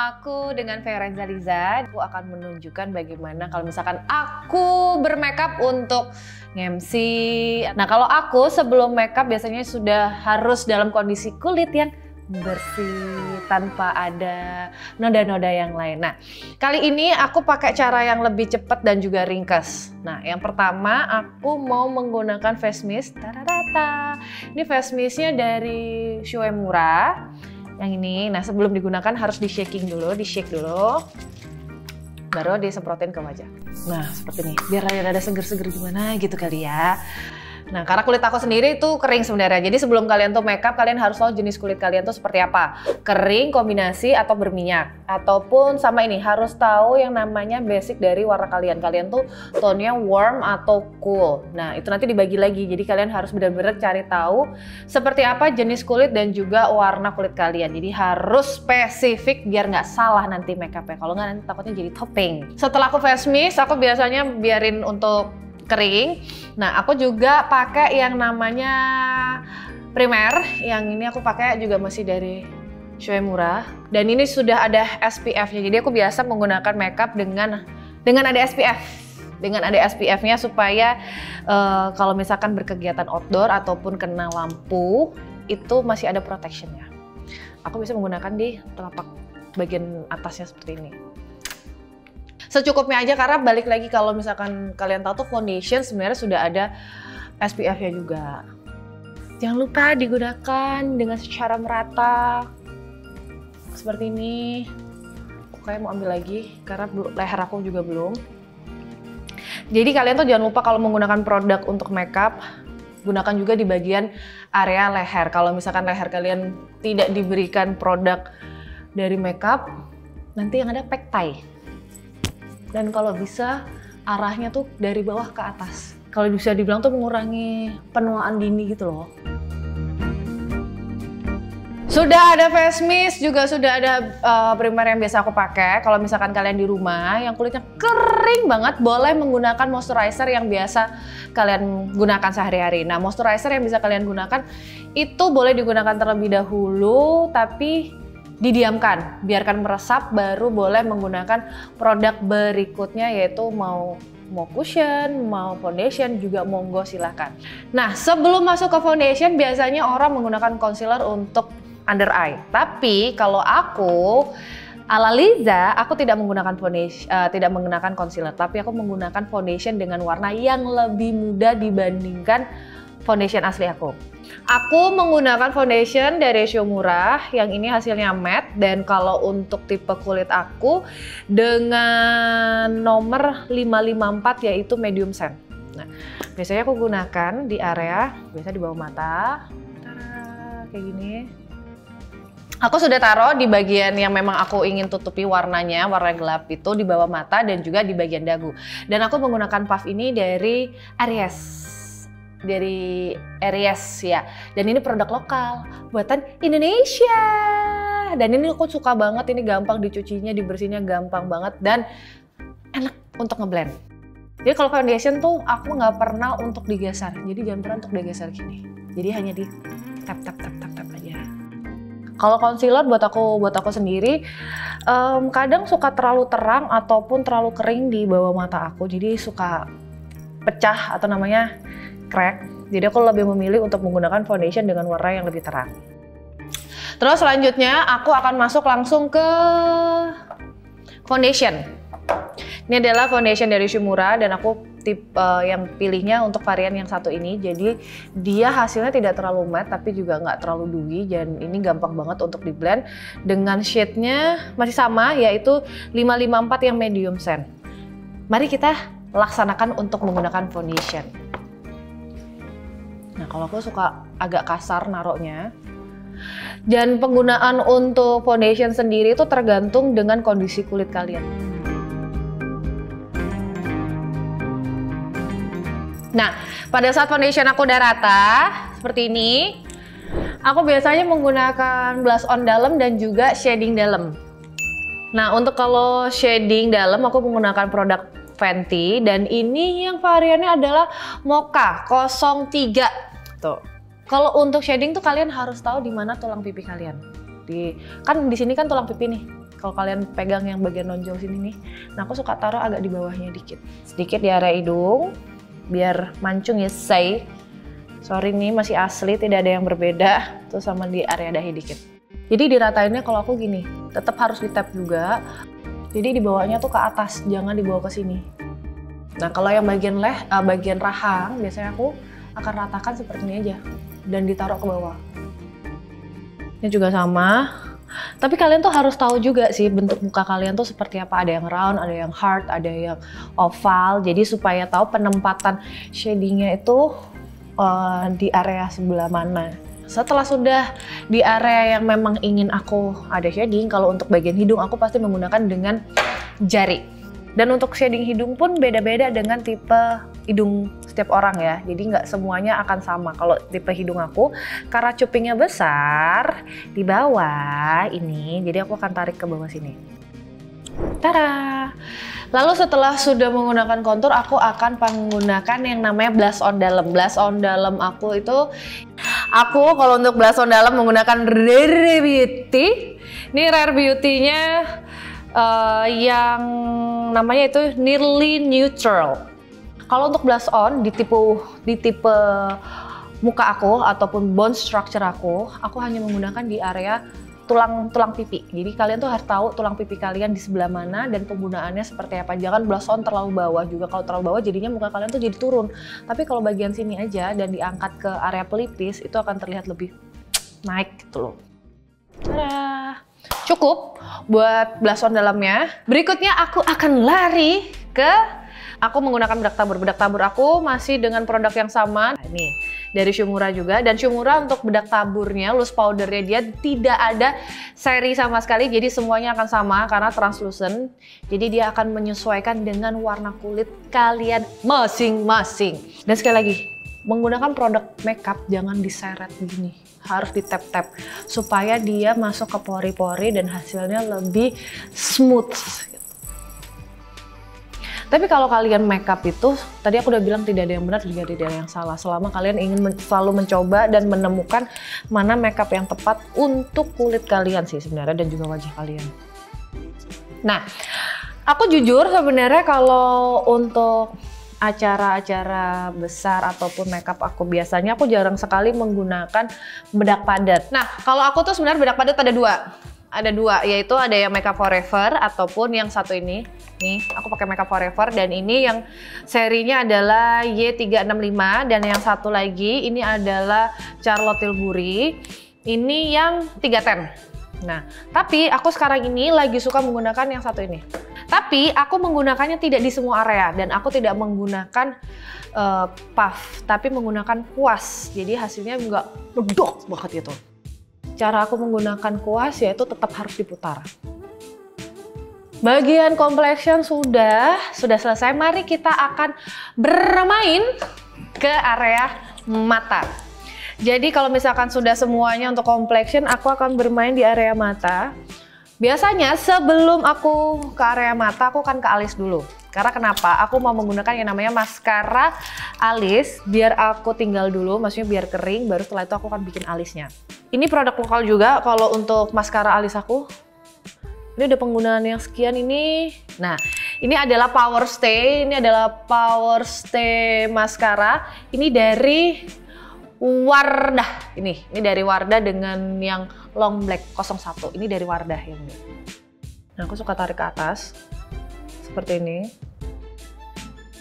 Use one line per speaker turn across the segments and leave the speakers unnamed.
Aku dengan Ferenza Liza, aku akan menunjukkan bagaimana kalau misalkan aku bermakeup untuk nge-MC. Nah, kalau aku sebelum makeup biasanya sudah harus dalam kondisi kulit yang bersih tanpa ada noda-noda yang lain. Nah, kali ini aku pakai cara yang lebih cepat dan juga ringkas. Nah, yang pertama aku mau menggunakan face mist. Tararata. Ini face mistnya dari Shuemura. Yang ini, nah sebelum digunakan harus di-shake dulu, baru disemprotin ke wajah. Nah seperti ini, biar ada seger-seger gimana gitu kali ya. Nah karena kulit aku sendiri itu kering sebenarnya, jadi sebelum kalian tuh makeup kalian harus tahu jenis kulit kalian tuh seperti apa. Kering, kombinasi, atau berminyak. Ataupun sama ini, harus tahu yang namanya basic dari warna kalian. Kalian tuh tone-nya warm atau cool. Nah itu nanti dibagi lagi, jadi kalian harus benar-benar cari tahu seperti apa jenis kulit dan juga warna kulit kalian. Jadi harus spesifik biar nggak salah nanti makeupnya. Kalau nggak nanti takutnya jadi topping. Setelah aku face mist, aku biasanya biarin untuk kering. Nah, aku juga pakai yang namanya primer. Yang ini aku pakai juga masih dari Shuemura. Dan ini sudah ada SPF-nya. Jadi aku biasa menggunakan makeup dengan ada SPF. Dengan ada SPF-nya supaya kalau misalkan berkegiatan outdoor ataupun kena lampu itu masih ada protection-nya. Aku bisa menggunakan di telapak bagian atasnya seperti ini. Secukupnya aja, karena balik lagi kalau misalkan kalian tahu tuh foundation sebenarnya sudah ada SPF-nya juga. Jangan lupa digunakan dengan secara merata. Seperti ini. Aku kayak mau ambil lagi karena leher aku juga belum. Jadi kalian tuh jangan lupa kalau menggunakan produk untuk makeup, gunakan juga di bagian area leher. Kalau misalkan leher kalian tidak diberikan produk dari makeup, nanti yang ada pack tie. Dan kalau bisa arahnya tuh dari bawah ke atas. Kalau bisa dibilang tuh mengurangi penuaan dini gitu loh. Sudah ada face mist, juga sudah ada primer yang biasa aku pakai. Kalau misalkan kalian di rumah yang kulitnya kering banget, boleh menggunakan moisturizer yang biasa kalian gunakan sehari-hari. Nah, moisturizer yang bisa kalian gunakan itu boleh digunakan terlebih dahulu, tapi didiamkan, biarkan meresap, baru boleh menggunakan produk berikutnya, yaitu mau cushion, mau foundation, juga monggo silahkan. Nah sebelum masuk ke foundation biasanya orang menggunakan concealer untuk under eye. Tapi kalau aku ala Liza, aku tidak menggunakan foundation, tidak menggunakan concealer, tapi aku menggunakan foundation dengan warna yang lebih muda dibandingkan foundation asli aku. Aku menggunakan foundation dari Shuemura, yang ini hasilnya matte, dan kalau untuk tipe kulit aku dengan nomor 554 yaitu medium sand. Nah, biasanya aku gunakan di area, biasa di bawah mata, kayak gini. Aku sudah taruh di bagian yang memang aku ingin tutupi warnanya, warna gelap itu di bawah mata dan juga di bagian dagu. Dan aku menggunakan puff ini dari Aries ya, dan ini produk lokal buatan Indonesia, dan ini aku suka banget. Ini gampang dicucinya, dibersihnya gampang banget, dan enak untuk ngeblend. Jadi kalau foundation tuh aku nggak pernah untuk digeser, jadi jangan pernah untuk digeser gini, jadi hanya di tap aja. Kalau concealer buat aku sendiri kadang suka terlalu terang ataupun terlalu kering di bawah mata aku, jadi suka pecah atau namanya crack. Jadi aku lebih memilih untuk menggunakan foundation dengan warna yang lebih terang. Terus selanjutnya aku akan masuk langsung ke foundation. Ini adalah foundation dari Shuemura dan aku tipe yang pilihnya untuk varian yang satu ini. Jadi dia hasilnya tidak terlalu matte tapi juga nggak terlalu dewy, dan ini gampang banget untuk di blend dengan shade-nya masih sama, yaitu 554 yang medium sand. Mari kita laksanakan untuk menggunakan foundation. Nah, kalau aku suka agak kasar naruhnya. Dan penggunaan untuk foundation sendiri itu tergantung dengan kondisi kulit kalian. Nah, pada saat foundation aku udah rata seperti ini, aku biasanya menggunakan blush on dalam dan juga shading dalam. Nah, untuk kalau shading dalam aku menggunakan produk Fenty, dan ini yang variannya adalah Mocha 03. Tuh. Kalau untuk shading tuh kalian harus tahu di mana tulang pipi kalian. Kan di sini kan tulang pipi nih. Kalau kalian pegang yang bagian nonjol sini nih, nah aku suka taruh agak di bawahnya dikit. Sedikit di area hidung, biar mancung ya say. Sorry nih masih asli, tidak ada yang berbeda. Terus sama di area dahi dikit. Jadi diratainnya kalau aku gini, tetap harus di tap juga. Jadi dibawanya tuh ke atas, jangan dibawa ke sini. Nah kalau yang bagian rahang, biasanya aku akan ratakan seperti ini aja. Dan ditaruh ke bawah. Ini juga sama. Tapi kalian tuh harus tahu juga sih bentuk muka kalian tuh seperti apa. Ada yang round, ada yang heart, ada yang oval. Jadi supaya tahu penempatan shadingnya itu di area sebelah mana. Setelah sudah di area yang memang ingin aku ada shading, kalau untuk bagian hidung aku pasti menggunakan dengan jari. Dan untuk shading hidung pun beda-beda dengan tipe hidung setiap orang ya. Jadi nggak semuanya akan sama. Kalau tipe hidung aku, karena cupingnya besar di bawah ini, jadi aku akan tarik ke bawah sini. Tara! Lalu setelah sudah menggunakan kontur, aku akan menggunakan yang namanya blush on dalam. Blush on dalam aku itu, kalau untuk blush on dalam menggunakan Rare Beauty. Ini Rare Beauty-nya yang namanya itu Nearly Neutral. Kalau untuk blush on di tipe muka aku ataupun bone structure aku hanya menggunakan di area tulang pipi. Jadi kalian tuh harus tahu tulang pipi kalian di sebelah mana dan penggunaannya seperti apa. Jangan blush on terlalu bawah juga. Kalau terlalu bawah jadinya muka kalian tuh jadi turun. Tapi kalau bagian sini aja dan diangkat ke area pelipis itu akan terlihat lebih naik gitu loh. Tada! Cukup buat blush on dalamnya. Berikutnya aku akan lari ke menggunakan bedak tabur. Bedak tabur aku masih dengan produk yang sama. Nah, ini dari Shumura juga. Dan Shumura untuk bedak taburnya, loose powdernya dia tidak ada seri sama sekali. Jadi semuanya akan sama karena translucent. Jadi dia akan menyesuaikan dengan warna kulit kalian masing-masing. Dan sekali lagi, menggunakan produk makeup jangan diseret begini. Harus di tap-tap supaya dia masuk ke pori-pori dan hasilnya lebih smooth. Tapi kalau kalian makeup itu, tadi aku udah bilang tidak ada yang benar, tidak ada yang salah. Selama kalian ingin selalu mencoba dan menemukan mana makeup yang tepat untuk kulit kalian sih sebenarnya dan juga wajah kalian. Nah, aku jujur sebenarnya kalau untuk acara-acara besar ataupun makeup aku biasanya aku jarang sekali menggunakan bedak padat. Nah, kalau aku tuh sebenarnya bedak padat ada dua. Ada dua, yaitu ada yang Makeup Forever ataupun yang satu ini. Nih, aku pakai Makeup Forever dan ini yang serinya adalah Y365 dan yang satu lagi ini adalah Charlotte Tilbury. Ini yang 310. Nah, tapi aku sekarang ini lagi suka menggunakan yang satu ini. Tapi aku menggunakannya tidak di semua area dan aku tidak menggunakan puff, tapi menggunakan kuas. Jadi hasilnya nggak medok banget gitu. Cara aku menggunakan kuas yaitu tetap harus diputar. Bagian complexion sudah selesai. Mari kita akan bermain ke area mata. Jadi kalau misalkan sudah semuanya untuk complexion, aku akan bermain di area mata. Biasanya sebelum aku ke area mata, aku akan ke alis dulu. Karena kenapa? Aku mau menggunakan yang namanya maskara alis, biar aku tinggal dulu, maksudnya biar kering, baru setelah itu aku akan bikin alisnya. Ini produk lokal juga kalau untuk maskara alis aku. Ini udah penggunaan yang sekian ini. Nah, ini adalah Power Stay, ini adalah Power Stay maskara. Ini dari Wardah, ini dari Wardah dengan yang long black 01. Ini dari Wardah yang ini. Nah, aku suka tarik ke atas seperti ini.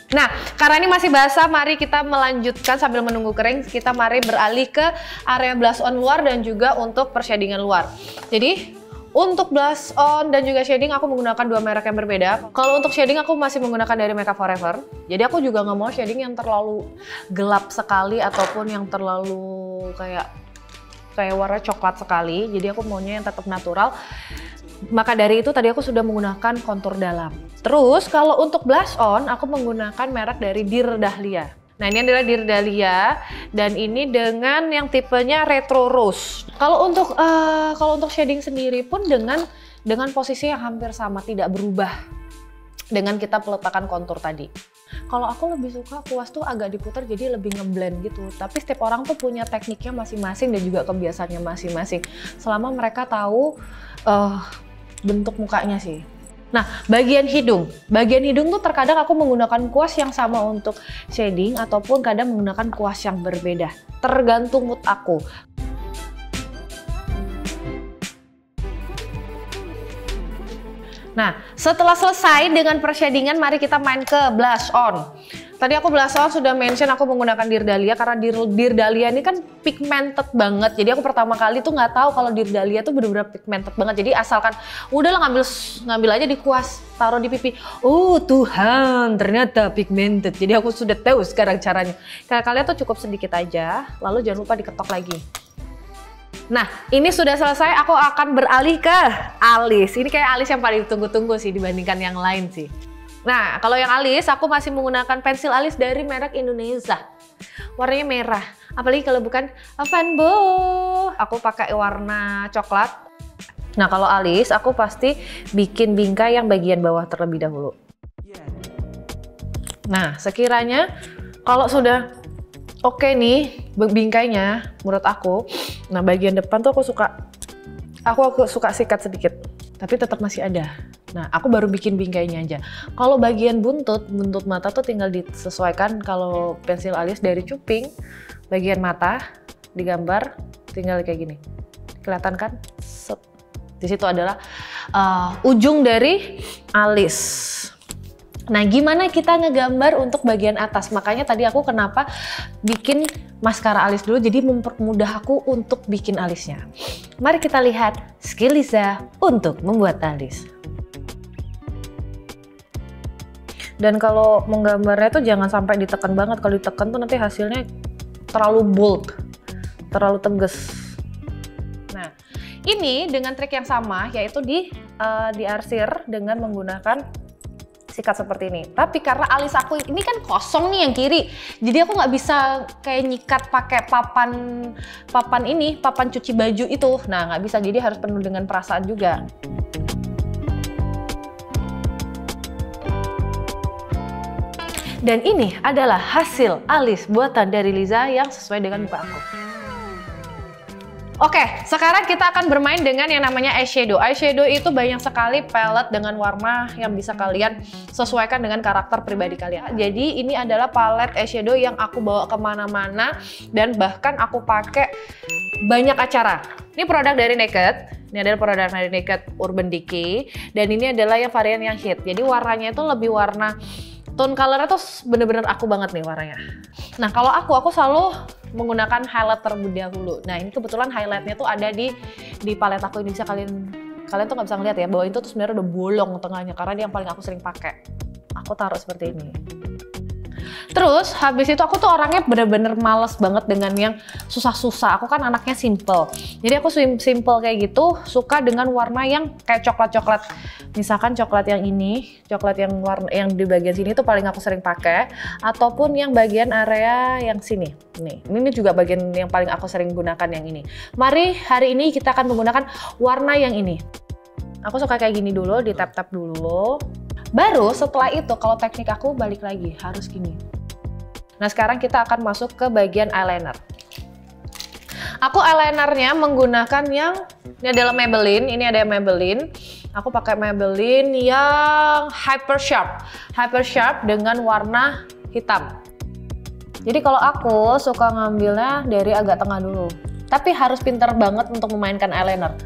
Nah, karena ini masih basah, mari kita melanjutkan sambil menunggu kering. Kita mari beralih ke area blush on luar dan juga untuk pershadingan luar. Jadi untuk blush on dan juga shading aku menggunakan dua merek yang berbeda. Kalau untuk shading aku masih menggunakan dari Makeup Forever. Jadi aku juga nggak mau shading yang terlalu gelap sekali ataupun yang terlalu kayak warna coklat sekali. Jadi aku maunya yang tetap natural. Maka dari itu tadi aku sudah menggunakan kontur dalam. Terus kalau untuk blush on aku menggunakan merek dari Dear Dahlia. Nah, ini adalah Dear Dahlia dan ini dengan yang tipenya Retro Rose. Kalau untuk shading sendiri pun dengan posisi yang hampir sama, tidak berubah dengan kita peletakan kontur tadi. Kalau aku lebih suka kuas tuh agak diputar jadi lebih ngeblend gitu. Tapi setiap orang tuh punya tekniknya masing-masing dan juga kebiasaannya masing-masing. Selama mereka tahu bentuk mukanya sih. Nah, bagian hidung tuh terkadang aku menggunakan kuas yang sama untuk shading ataupun kadang menggunakan kuas yang berbeda. Tergantung mood aku. Nah, setelah selesai dengan pershadingan, mari kita main ke blush on. Tadi aku blush on sudah mention aku menggunakan Dear Dahlia karena Dear Dahlia ini kan pigmented banget. Jadi aku pertama kali tuh nggak tahu kalau Dear Dahlia tuh bener-bener pigmented banget. Jadi asalkan udahlah ngambil aja di kuas, taruh di pipi. Oh Tuhan, ternyata pigmented. Jadi aku sudah tahu sekarang caranya. Kalian tuh cukup sedikit aja, lalu jangan lupa diketok lagi. Nah, ini sudah selesai, aku akan beralih ke alis. Ini kayak alis yang paling ditunggu-tunggu sih dibandingkan yang lain sih. Nah, kalau yang alis, aku masih menggunakan pensil alis dari merek Indonesia. Warnanya merah, apalagi kalau bukan Vanbo. Aku pakai warna coklat. Nah, kalau alis, aku pasti bikin bingkai yang bagian bawah terlebih dahulu. Nah, sekiranya kalau sudah oke nih bingkainya menurut aku, nah bagian depan tuh aku suka sikat sedikit, tapi tetap masih ada. Nah, aku baru bikin bingkainya aja. Kalau bagian buntut mata tuh tinggal disesuaikan. Kalau pensil alis dari cuping, bagian mata digambar tinggal kayak gini. Kelihatan kan? Set. Di situ adalah ujung dari alis. Nah, gimana kita ngegambar untuk bagian atas? Makanya tadi aku kenapa bikin maskara alis dulu, jadi mempermudah aku untuk bikin alisnya. Mari kita lihat skill Liza untuk membuat alis. Dan kalau menggambarnya tuh jangan sampai ditekan banget. Kalau ditekan tuh nanti hasilnya terlalu bold, terlalu tegas. Nah, ini dengan trik yang sama, yaitu diarsir dengan menggunakan sikat seperti ini. Tapi karena alis aku ini kan kosong nih yang kiri, jadi aku nggak bisa kayak nyikat pakai papan cuci baju itu. Nah, nggak bisa, jadi harus penuh dengan perasaan juga. Dan ini adalah hasil alis buatan dari Liza yang sesuai dengan muka aku. Oke, sekarang kita akan bermain dengan yang namanya eyeshadow. Eyeshadow itu banyak sekali palette dengan warna yang bisa kalian sesuaikan dengan karakter pribadi kalian. Jadi ini adalah palette eyeshadow yang aku bawa kemana-mana dan bahkan aku pakai banyak acara. Ini produk dari Naked. Ini adalah produk dari Naked Urban Decay. Dan ini adalah yang varian yang hit. Jadi warnanya itu lebih warna tone colornya tuh bener-bener aku banget nih warnanya. Nah, kalau aku selalu menggunakan highlight terlebih dahulu. Nah, ini kebetulan highlightnya tuh ada di palet aku. Ini bisa kalian tuh nggak bisa ngeliat ya bahwa itu tuh sebenarnya udah bolong tengahnya karena dia yang paling aku sering pakai. Aku taruh seperti ini. Terus habis itu aku tuh orangnya bener-bener males banget dengan yang susah-susah. Aku kan anaknya simple. Jadi aku simple kayak gitu, suka dengan warna yang kayak coklat-coklat. Misalkan coklat yang ini, coklat yang warna yang di bagian sini tuh paling aku sering pakai, ataupun yang bagian area yang sini. Nih, ini juga bagian yang paling aku sering gunakan yang ini. Mari hari ini kita akan menggunakan warna yang ini. Aku suka kayak gini dulu, di tap-tap dulu. Baru setelah itu kalau teknik aku balik lagi harus gini. Nah, sekarang kita akan masuk ke bagian eyeliner. Aku eyelinernya menggunakan yang ini adalah Maybelline. Ini ada Maybelline. Aku pakai Maybelline yang Hyper Sharp dengan warna hitam. Jadi kalau aku suka ngambilnya dari agak tengah dulu. Tapi harus pintar banget untuk memainkan eyeliner.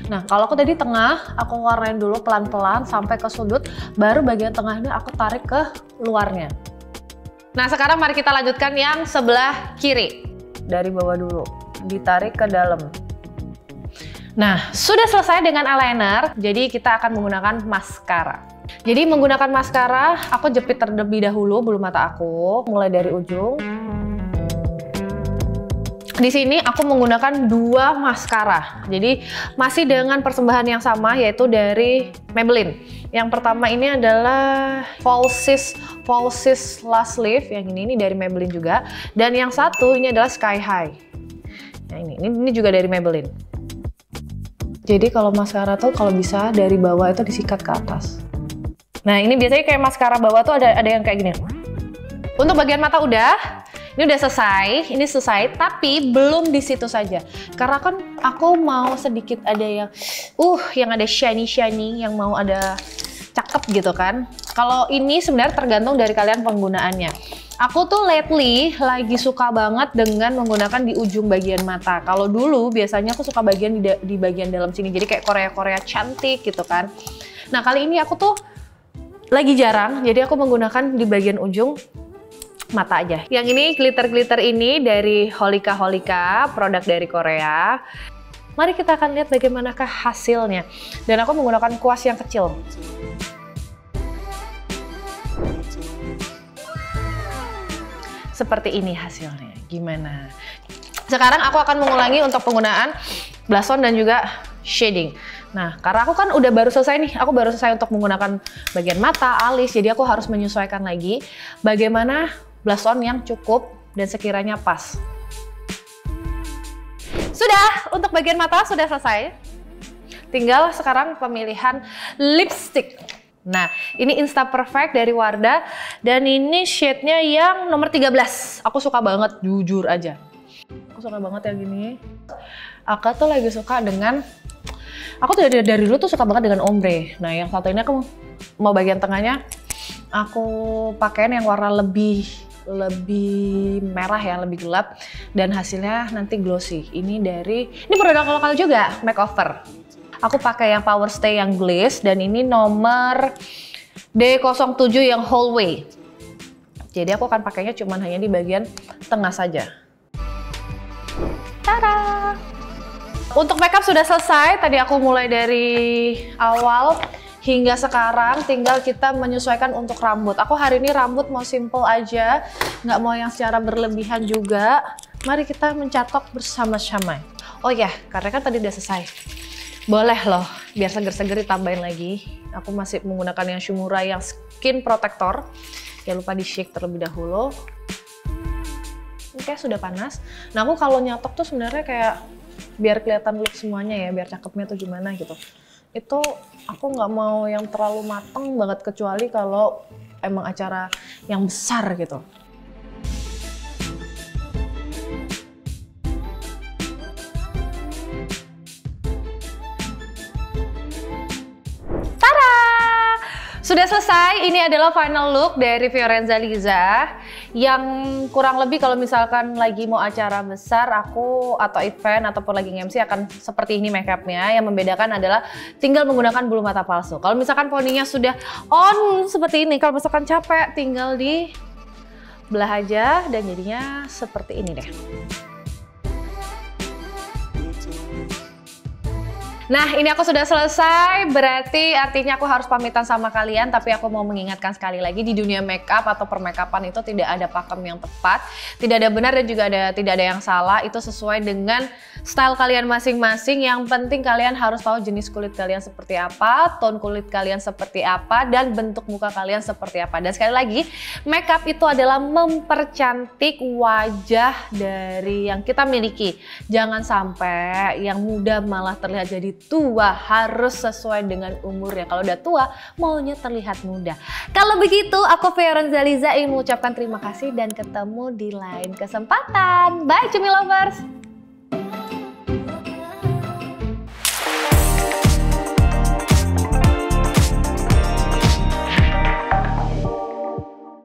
Nah, kalau aku tadi tengah, aku warnain dulu pelan-pelan sampai ke sudut, baru bagian tengahnya aku tarik ke luarnya. Nah, sekarang mari kita lanjutkan yang sebelah kiri. Dari bawah dulu, ditarik ke dalam. Nah, sudah selesai dengan eyeliner, jadi kita akan menggunakan maskara. Jadi menggunakan maskara, aku jepit terlebih dahulu bulu mata aku, mulai dari ujung. Di sini aku menggunakan 2 maskara. Jadi masih dengan persembahan yang sama, yaitu dari Maybelline. Yang pertama ini adalah Falsies Last Leaf. Yang ini dari Maybelline juga. Dan yang satu ini adalah Sky High. Nah, ini juga dari Maybelline. Jadi kalau maskara tuh kalau bisa dari bawah itu disikat ke atas. Nah, ini biasanya kayak maskara bawah tuh ada yang kayak gini. Untuk bagian mata udah. Ini udah selesai, tapi belum di situ saja. Karena kan Aku mau sedikit ada yang ada shiny, yang mau ada cakep gitu kan. Kalau ini sebenarnya tergantung dari kalian penggunaannya. Aku tuh lately lagi suka banget dengan menggunakan di ujung bagian mata. Kalau dulu biasanya aku suka di bagian dalam sini. Jadi kayak Korea-Korea cantik gitu kan. Nah kali ini aku tuh lagi jarang. Jadi aku menggunakan di bagian ujung mata aja. Yang ini glitter-glitter ini dari Holika, produk dari Korea. Mari kita akan lihat bagaimanakah hasilnya. Dan aku menggunakan kuas yang kecil. Seperti ini hasilnya, gimana? Sekarang aku akan mengulangi untuk penggunaan blush on dan juga shading. Nah, karena aku kan udah baru selesai nih, aku baru selesai untuk menggunakan bagian mata, alis, jadi aku harus menyesuaikan lagi bagaimana blush on yang cukup dan sekiranya pas. Sudah, untuk bagian mata sudah selesai. Tinggal sekarang pemilihan lipstick. Nah, ini Insta Perfect dari Wardah dan ini shade-nya yang nomor 13. Aku suka banget, jujur aja. Aku suka banget yang gini. Aku tuh lagi suka dengan, aku tuh dari dulu tuh suka banget dengan ombre. Nah, yang satu ini aku mau bagian tengahnya, aku pakein yang warna lebih merah ya, lebih gelap dan hasilnya nanti glossy. Ini produk lokal juga, Makeover. Aku pakai yang Power Stay yang glaze dan ini nomor D07 yang whole way. Jadi aku akan pakainya cuman hanya di bagian tengah saja. Tada! Untuk makeup sudah selesai. Tadi aku mulai dari awal hingga sekarang, tinggal kita menyesuaikan untuk rambut. Aku hari ini rambut mau simple aja, nggak mau yang secara berlebihan juga. Mari kita mencatok bersama-sama. Oh ya, karena kan tadi udah selesai. Boleh loh, biar seger-seger ditambahin lagi. Aku masih menggunakan yang Shumura yang skin protector. Jangan lupa di shake terlebih dahulu. Oke, sudah panas. Nah, aku kalau nyatok tuh sebenarnya kayak biar kelihatan look semuanya ya, biar cakepnya tuh gimana gitu. Itu aku nggak mau yang terlalu mateng banget, kecuali kalau emang acara yang besar gitu. Sudah selesai, ini adalah final look dari Fiorenza Liza yang kurang lebih kalau misalkan lagi mau acara besar aku atau event ataupun lagi nge-MC akan seperti ini makeupnya. Yang membedakan adalah tinggal menggunakan bulu mata palsu. Kalau misalkan poninya sudah on seperti ini, kalau misalkan capek tinggal di belah aja dan jadinya seperti ini deh. Nah, ini aku sudah selesai, berarti artinya aku harus pamitan sama kalian, tapi aku mau mengingatkan sekali lagi, di dunia makeup atau permakeupan itu tidak ada pakem yang tepat, tidak ada benar dan juga tidak ada yang salah, itu sesuai dengan style kalian masing-masing. Yang penting kalian harus tahu jenis kulit kalian seperti apa, tone kulit kalian seperti apa, dan bentuk muka kalian seperti apa. Dan sekali lagi, makeup itu adalah mempercantik wajah dari yang kita miliki. Jangan sampai yang muda malah terlihat jadi tua, harus sesuai dengan umurnya. Kalau udah tua, maunya terlihat muda. Kalau begitu, aku Fiorenza Liza ingin mengucapkan terima kasih dan ketemu di lain kesempatan. Bye, Cumi Lovers!